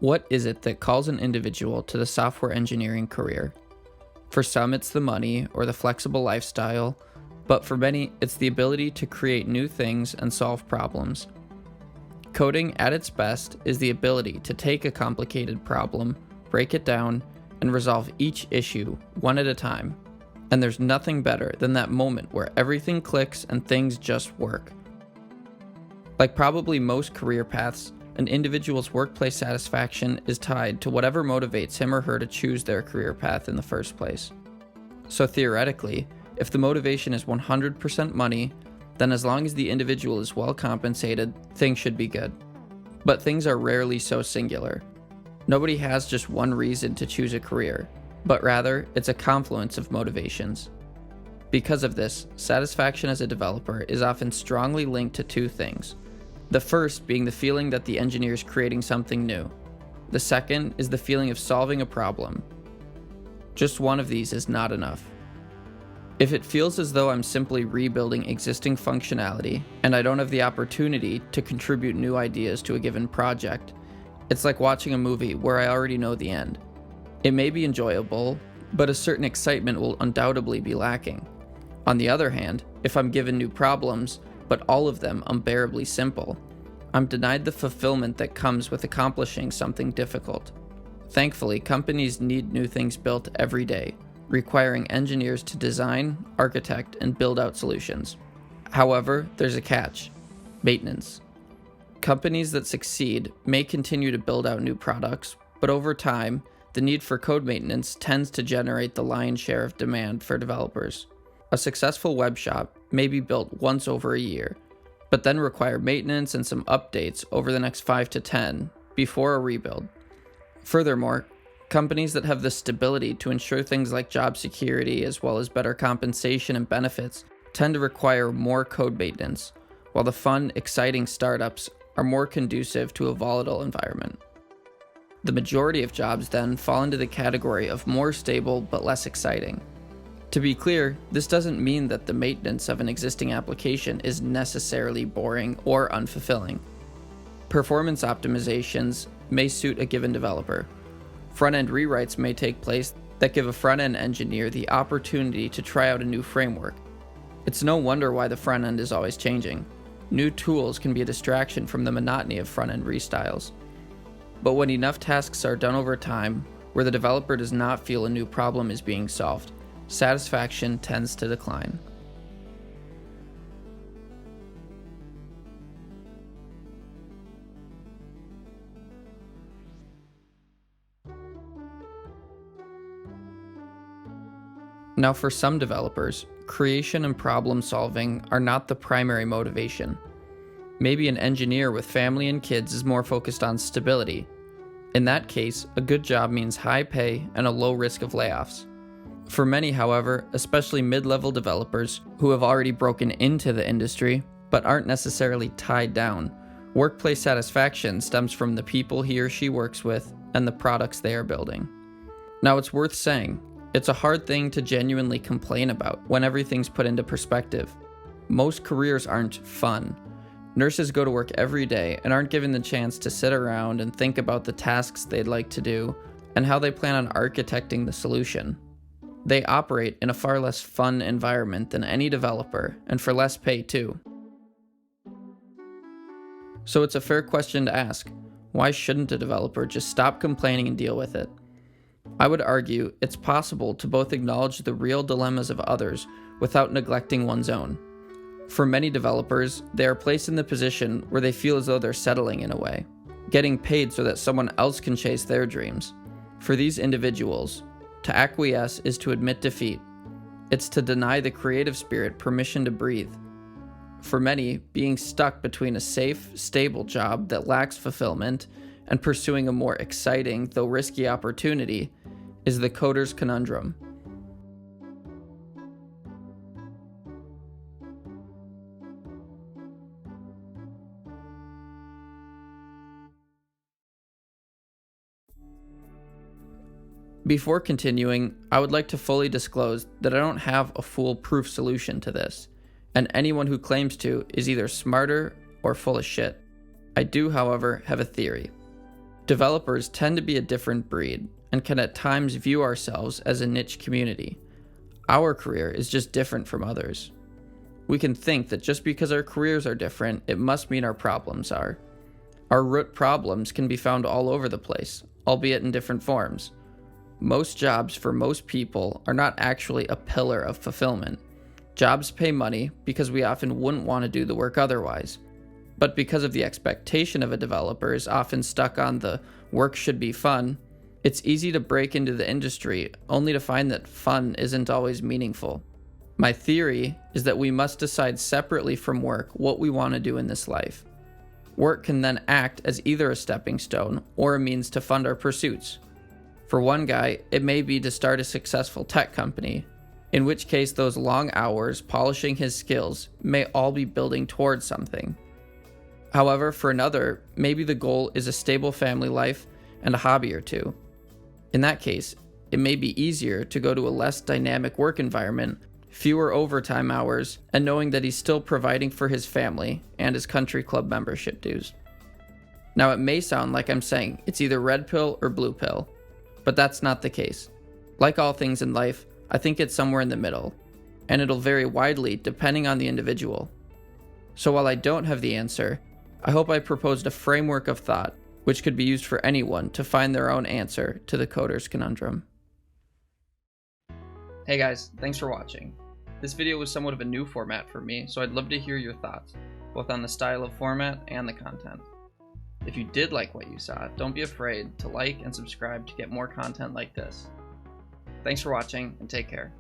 What is it that calls an individual to the software engineering career? For some, it's the money or the flexible lifestyle, but for many, it's the ability to create new things and solve problems. Coding, at its best, is the ability to take a complicated problem, break it down, and resolve each issue one at a time. And there's nothing better than that moment where everything clicks and things just work. Like probably most career paths, an individual's workplace satisfaction is tied to whatever motivates him or her to choose their career path in the first place. So theoretically, if the motivation is 100% money, then as long as the individual is well compensated, things should be good. But things are rarely so singular. Nobody has just one reason to choose a career, but rather it's a confluence of motivations. Because of this, satisfaction as a developer is often strongly linked to two things. The first being the feeling that the engineer is creating something new. The second is the feeling of solving a problem. Just one of these is not enough. If it feels as though I'm simply rebuilding existing functionality and I don't have the opportunity to contribute new ideas to a given project, it's like watching a movie where I already know the end. It may be enjoyable, but a certain excitement will undoubtedly be lacking. On the other hand, if I'm given new problems, but all of them unbearably simple, I'm denied the fulfillment that comes with accomplishing something difficult. Thankfully, companies need new things built every day, requiring engineers to design, architect, and build out solutions. However, there's a catch: maintenance. Companies that succeed may continue to build out new products, but over time, the need for code maintenance tends to generate the lion's share of demand for developers. A successful web shop may be built once over a year, but then require maintenance and some updates over the next 5 to 10 before a rebuild. Furthermore, companies that have the stability to ensure things like job security as well as better compensation and benefits tend to require more code maintenance, while the fun, exciting startups are more conducive to a volatile environment. The majority of jobs then fall into the category of more stable but less exciting. To be clear, this doesn't mean that the maintenance of an existing application is necessarily boring or unfulfilling. Performance optimizations may suit a given developer. Front-end rewrites may take place that give a front-end engineer the opportunity to try out a new framework. It's no wonder why the front-end is always changing. New tools can be a distraction from the monotony of front-end restyles. But when enough tasks are done over time, where the developer does not feel a new problem is being solved, satisfaction tends to decline. Now, for some developers, creation and problem solving are not the primary motivation. Maybe an engineer with family and kids is more focused on stability. In that case, a good job means high pay and a low risk of layoffs. For many, however, especially mid-level developers who have already broken into the industry but aren't necessarily tied down, workplace satisfaction stems from the people he or she works with and the products they are building. Now, it's worth saying, it's a hard thing to genuinely complain about when everything's put into perspective. Most careers aren't fun. Nurses go to work every day and aren't given the chance to sit around and think about the tasks they'd like to do and how they plan on architecting the solution. They operate in a far less fun environment than any developer, and for less pay too. So it's a fair question to ask, why shouldn't a developer just stop complaining and deal with it? I would argue it's possible to both acknowledge the real dilemmas of others without neglecting one's own. For many developers, they are placed in the position where they feel as though they're settling in a way, getting paid so that someone else can chase their dreams. For these individuals, to acquiesce is to admit defeat. It's to deny the creative spirit permission to breathe. For many, being stuck between a safe, stable job that lacks fulfillment and pursuing a more exciting, though risky opportunity is the coder's conundrum. Before continuing, I would like to fully disclose that I don't have a foolproof solution to this, and anyone who claims to is either smarter or full of shit. I do, however, have a theory. Developers tend to be a different breed and can at times view ourselves as a niche community. Our career is just different from others. We can think that just because our careers are different, it must mean our problems are. Our root problems can be found all over the place, albeit in different forms. Most jobs for most people are not actually a pillar of fulfillment. Jobs pay money because we often wouldn't want to do the work otherwise. But because of the expectation of a developer is often stuck on the work should be fun, it's easy to break into the industry only to find that fun isn't always meaningful. My theory is that we must decide separately from work what we want to do in this life. Work can then act as either a stepping stone or a means to fund our pursuits. For one guy, it may be to start a successful tech company, in which case those long hours polishing his skills may all be building towards something. However, for another, maybe the goal is a stable family life and a hobby or two. In that case, it may be easier to go to a less dynamic work environment, fewer overtime hours, and knowing that he's still providing for his family and his country club membership dues. Now, it may sound like I'm saying it's either red pill or blue pill, but that's not the case. Like all things in life, I think it's somewhere in the middle, and it'll vary widely depending on the individual. So while I don't have the answer, I hope I proposed a framework of thought which could be used for anyone to find their own answer to the coder's conundrum. Hey guys, thanks for watching. This video was somewhat of a new format for me, so I'd love to hear your thoughts, both on the style of format and the content. If you did like what you saw, don't be afraid to like and subscribe to get more content like this. Thanks for watching, and take care.